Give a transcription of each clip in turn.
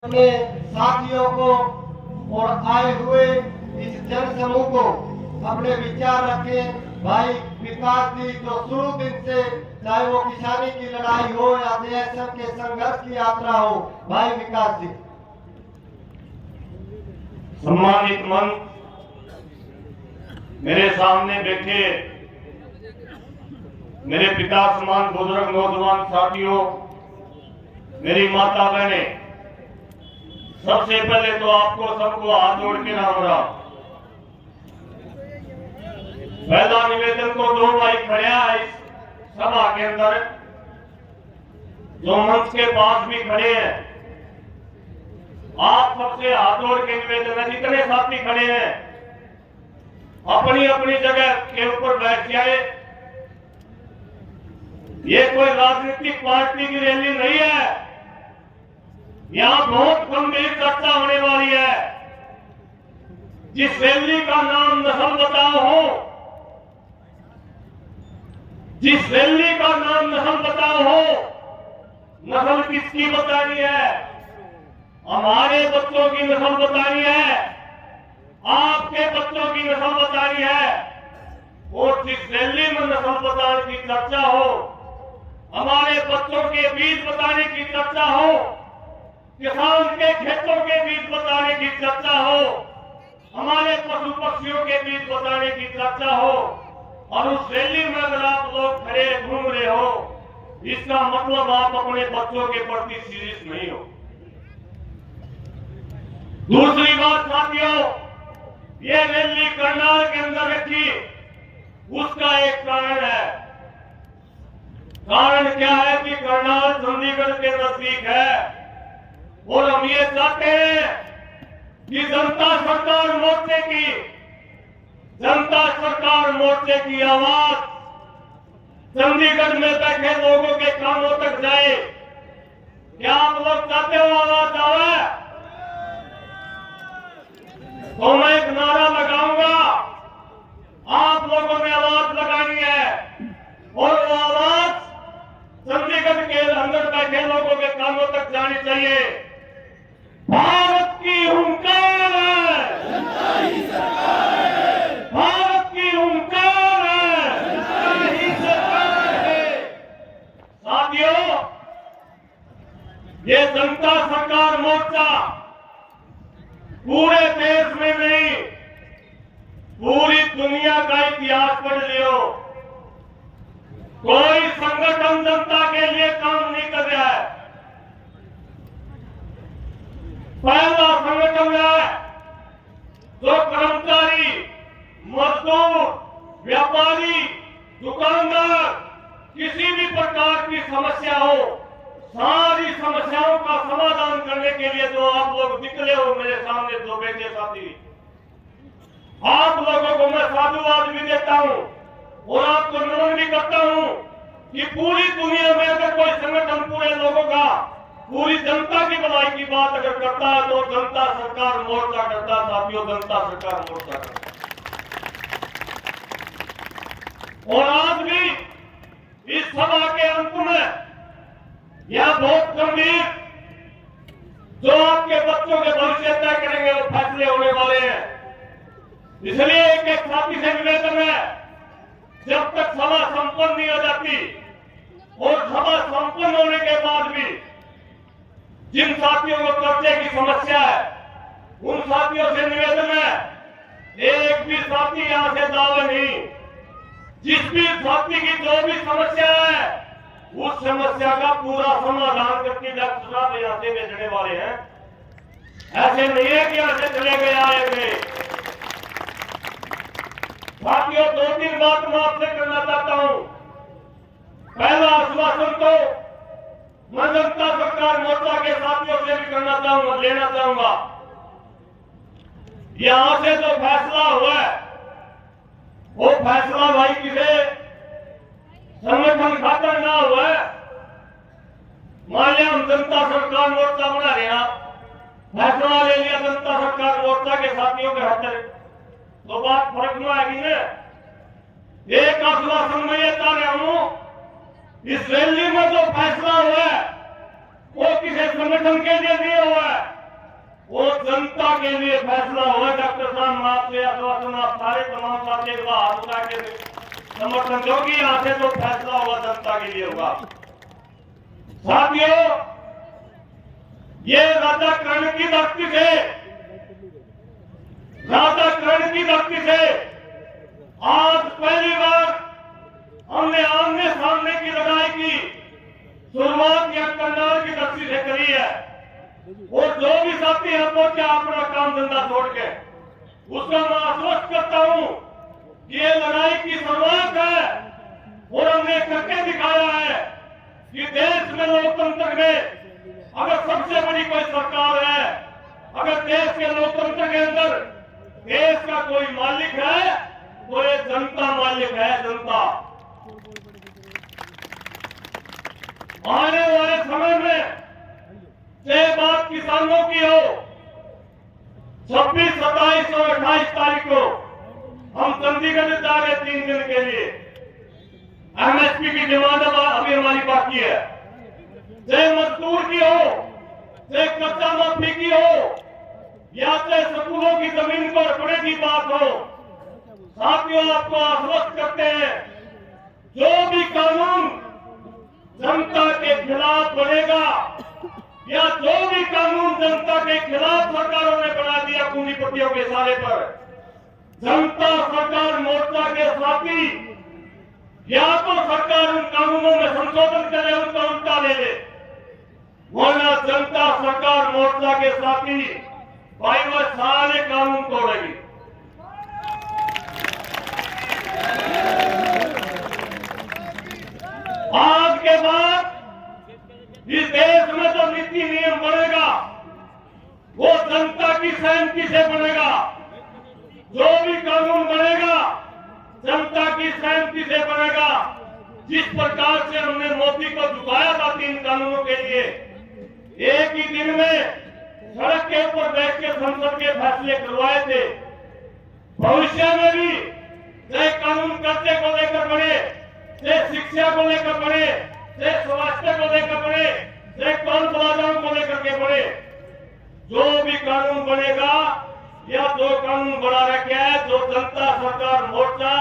अपने साथियों को और आए हुए इस जन समूह को अपने विचार रखें। भाई विकास जी जो शुरू दिन से चाहे वो किसानी की लड़ाई हो या जेएसएफ के संघर्ष की यात्रा हो, भाई विकास जी। सम्मानित मंच, मेरे सामने बैठे मेरे पिता समान बुजुर्ग नौजवान साथियों, मेरी माता बहनें, सबसे पहले तो आपको सबको हाथ जोड़ के राम राम। पहला निवेदन तो दो भाई खड़े हैं इस सभा के अंदर, जो मंच के पास भी खड़े हैं, आप सबसे हाथ जोड़ के निवेदन है, जितने साथी खड़े हैं अपनी अपनी जगह के ऊपर बैठ जाए। ये कोई राजनीतिक पार्टी की रैली नहीं है, यहां बहुत गंभीर चर्चा होने वाली है। जिस रैली का नाम नस्ल बचाओ हो, जिस रैली का नाम नस्ल बचाओ हो, नस्ल किसकी बचानी है? हमारे बच्चों की नस्ल बचानी है, आपके बच्चों की नस्ल बचानी है। और जिस रैली में नस्ल बचाने की चर्चा हो, हमारे बच्चों के बीज बचाने की चर्चा हो, किसान के खेतों के बीज बचाने की चर्चा हो, हमारे पशु पक्षियों के बीज बचाने की चर्चा हो, और उस रैली में अगर आप लोग खड़े घूम रहे हो, इसका मतलब आप अपने बच्चों के प्रति सीरियस नहीं हो। दूसरी बात साथियों, ये रैली करनाल के अंदर रखी, उसका एक कारण है। कारण क्या है कि करनाल चंडीगढ़ के नजदीक है, और हम ये चाहते हैं कि जनता सरकार मोर्चे की आवाज चंडीगढ़ में बैठे लोगों के कानों तक जाए। क्या आप लोग चाहते हो आवाज आवे? तो मैं एक नारा लगाऊंगा, आप लोगों ने आवाज लगानी है, और वो आवाज चंडीगढ़ के अंदर बैठे लोगों के कानों तक जानी चाहिए। भारत की हुंकार है, जनता ही सरकार है। भारत की हुंकार है, जनता ही सरकार है। साथियों, ये जनता सरकार मोर्चा पूरे देश में नहीं, पूरी दुनिया का इतिहास पढ़ लियो। कोई संगठन जनता के लिए काम नहीं कर रहा है। पहला संगठन है जो कर्मचारी, मजदूर, व्यापारी, दुकानदार, किसी भी प्रकार की समस्या हो, सारी समस्याओं का समाधान करने के लिए जो आप लोग निकले हो, मेरे सामने जो बैठे साथी, आप लोगों को मैं साधुवाद भी देता हूं और आपको नमन भी करता हूं कि पूरी दुनिया में अगर कोई संगठन पूरे लोगों का, पूरी जनता की भलाई की बात अगर करता है तो जनता सरकार मोर्चा करता है। साथियों, जनता सरकार मोर्चा करता है। और आज भी इस सभा के अंत में यह बहुत गंभीर, जो आपके बच्चों के भविष्य तय करेंगे, वो फैसले होने वाले हैं। इसलिए एक एक साथी से निवेदन है, जब तक सभा संपन्न नहीं हो जाती और सभा संपन्न होने के बाद भी जिन साथियों को कर्जे की समस्या है, उन साथियों से निवेदन है, एक भी साथी यहां से दावा नहीं। जिस भी साथी की जो भी समस्या है, उस समस्या का पूरा समाधान करके डॉक्टर साहब यहां से भेजने वाले हैं। ऐसे नहीं है कि यहां से चले गए आए गए। साथियों, दो तीन बात मैं आपसे करना चाहता हूं। पहला आश्वासन तो मैं जनता सरकार मोर्चा के साथियों से भी लेना चाहूंगा। यहां से जो फैसला हुआ है, वो फैसला भाई किसे संगठन खातर ना हुआ है। मान लिया हम जनता सरकार मोर्चा बना रहे हैं, फैसला ले लिया जनता सरकार मोर्चा के साथियों के खातर, तो बात फर्क में आएगी ना। एक आश्वासन मैं ये चाह रहा हूं, इस रैली में जो फैसला हुआ है वो किसी संगठन के लिए नहीं हुआ है, वो जनता के लिए फैसला हुआ। डॉक्टर साहब, मैं आपसे आश्वासन, आप सारे तमाम साथियों का हाथ उठा के समर्थन दोगी। यहाँ से तो फैसला हुआ जनता के लिए होगा। साथियों, ये राजाकरण की धरती से, राजाकरण की धरती से आज पहली बार हमने आमने सामने की लड़ाई की शुरुआत या करनाल की धरती से करी है। और जो भी साथी हम पहुंचे अपना काम धंधा छोड़ के, उसका मैं आश्वस्त करता हूं कि ये लड़ाई की शुरुआत है और हमने करके दिखाया है कि देश में लोकतंत्र में अगर सबसे बड़ी कोई सरकार है, अगर देश के लोकतंत्र के अंदर देश का कोई मालिक है तो ये जनता मालिक है, जनता। आने वाले समय में चाहे बात किसानों की हो, 26, 27 और 28 तारीख को हम चंडीगढ़ जा रहे 3 दिन के लिए। एमएसपी की डिमांड अभी हमारी बाकी है। चाहे मजदूर की हो, चाहे कच्चा माफी की हो, या चाहे स्कूलों की जमीन पर बड़े की बात हो, साथियों आपको आश्वस्त करते हैं, जो भी कानून जनता के खिलाफ बनेगा या जो भी कानून जनता के खिलाफ सरकारों ने बना दिया पूंजीपतियों के इशारे पर, जनता सरकार मोर्चा के साथी या तो सरकार उन कानूनों में संशोधन करे, उनका उल्टा ले ले, वरना जनता सरकार मोर्चा के साथी भाई वह सारे कानून तोड़ेगी। आज के बाद इस देश में जो नीति नियम बनेगा वो जनता की सहमति से बनेगा। जो भी कानून बनेगा जनता की सहमति से बनेगा। जिस प्रकार से हमने मोदी को झुकाया था 3 कानूनों के लिए, एक ही दिन में सड़क के ऊपर बैठ के संसद के फैसले करवाए थे, भविष्य में भी चाहे कानून कर्जे को लेकर बढ़े, चाहे शिक्षा को लेकर बढ़े, चाहे स्वास्थ्य को लेकर बढ़े, चाहे टोल प्लाजाओं को लेकर के बढ़े, जो भी कानून बनेगा या जो कानून बना रखे है, जो जनता सरकार मोर्चा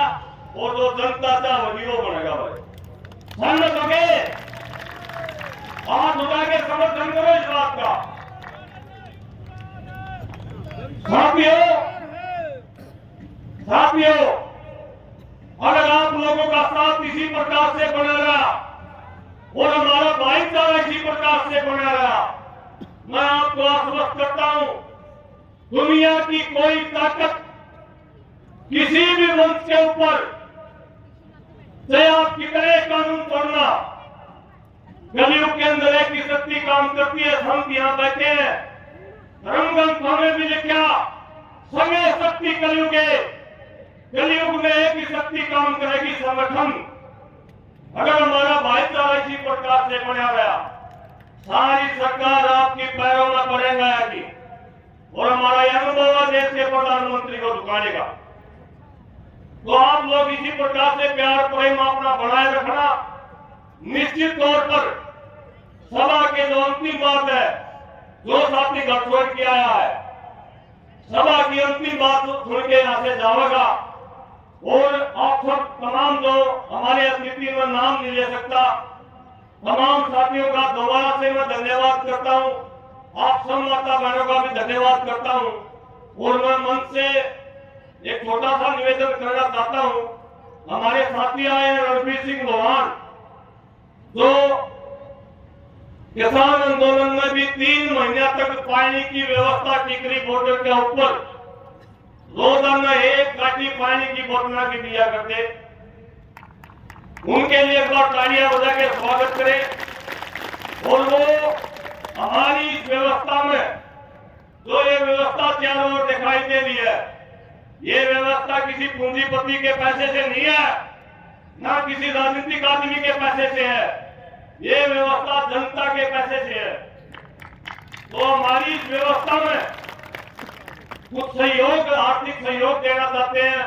और जो जनता चाह वही वो बनेगा। भाई सहमत हो गए? हाथ उठा के समर्थन करो इस बात का। साथियों, अगर आप लोगों का साथ इसी प्रकार से बना रहा और हमारा भाईचारा इसी प्रकार से बना रहा, मैं आपको आश्वस्त करता हूं, दुनिया की कोई ताकत किसी भी मंच के ऊपर, चाहे आप कितने कानून तोड़ना, कलयुग के अंदर एक ही शक्ति काम करती है। हम यहां बैठे हैं, धर्मग्रंथ हमें भी लिखा, समय शक्ति कलयुगे, कलयुग में एक ही शक्ति काम करेगी, संगठन। अगर हमारा भाईचारा इसी प्रकार से बना रहा, सारी सरकार आपकी पैरों में पड़ेगी और हमारा यह अनुभव देश के प्रधानमंत्री को झुकाएगा। तो आप लोग इसी प्रकार से प्यार प्रेम अपना बनाए रखना। निश्चित तौर पर सभा के जो अंतिम बात है, जो साथी घर छोड़ के आया है, सभा की अंतिम बात सुन के यहाँ से जाएगा। और आप सब तमाम जो हमारे अतिथि में नाम नहीं ले सकता, तमाम साथियों का दोबारा से मैं धन्यवाद करता हूँ। आप सब माता बहनों का भी धन्यवाद करता हूँ। और मैं मन से एक छोटा सा निवेदन करना चाहता हूँ। हमारे साथी आए हैं रणबीर सिंह लोहान, जो किसान आंदोलन में भी 3 महीने तक पानी की व्यवस्था टिकरी बॉर्डर के ऊपर रोजाना 1 गाड़ी पानी की बोतल की दिया करते। उनके लिए एक बार तालियां बजा के स्वागत करें। और वो हमारी इस व्यवस्था में जो ये व्यवस्था चारों ओर दिखाई दे रही है, ये व्यवस्था किसी पूंजीपति के पैसे से नहीं है, ना किसी राजनीतिक आदमी के पैसे से है, ये व्यवस्था जनता के पैसे से है। तो हमारी इस व्यवस्था में कुछ सहयोग, आर्थिक सहयोग देना चाहते हैं।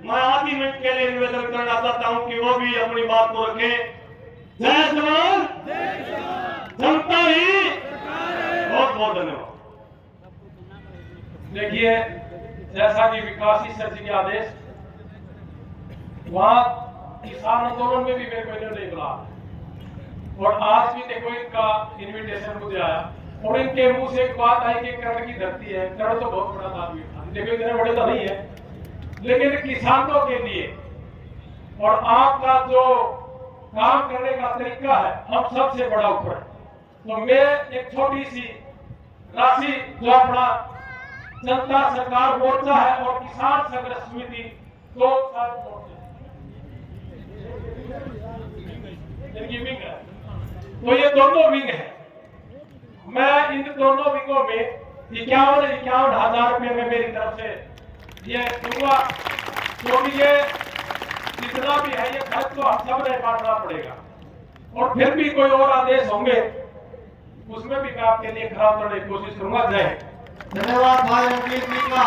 मैं आधी मिनट के लिए निवेदन करना चाहता हूं कि वो भी अपनी बात को रखें। जय जवान, जनता ही। बहुत बहुत धन्यवाद। देखिए, जैसा कि विकास ही सर जी के आदेश, वहां किसान आंदोलन में भी मेरे को इन्होंने नहीं बुलाया और आज भी देखो इनका इनविटेशन मुझे आया और इनके मुंह से एक बात आई कि कर्ण की धरती है। कर्ण तो बहुत बड़ा आदमी था, देखो इतने बड़े तो नहीं है, लेकिन किसानों के लिए और आपका जो काम करने का तरीका है हम सबसे बड़ा ऊपर है। तो मैं एक छोटी सी राशि जो अपना जनता सरकार मोर्चा है और किसान संघर्ष समिति दो मोर्चे इनकी विंग है, तो ये दोनों विंग है। मैं इन दोनों विंगों में 51,000 रुपये में मेरी तरफ से ये दूंगा, क्योंकि ये जितना भी है ये खर्च तो हम सब ने बांटना पड़ेगा और फिर भी कोई और आदेश होंगे उसमें भी मैं आपके लिए खरा उतरने की कोशिश करूंगा। जय हिंद। धन्यवाद भाई रणवीर जी का।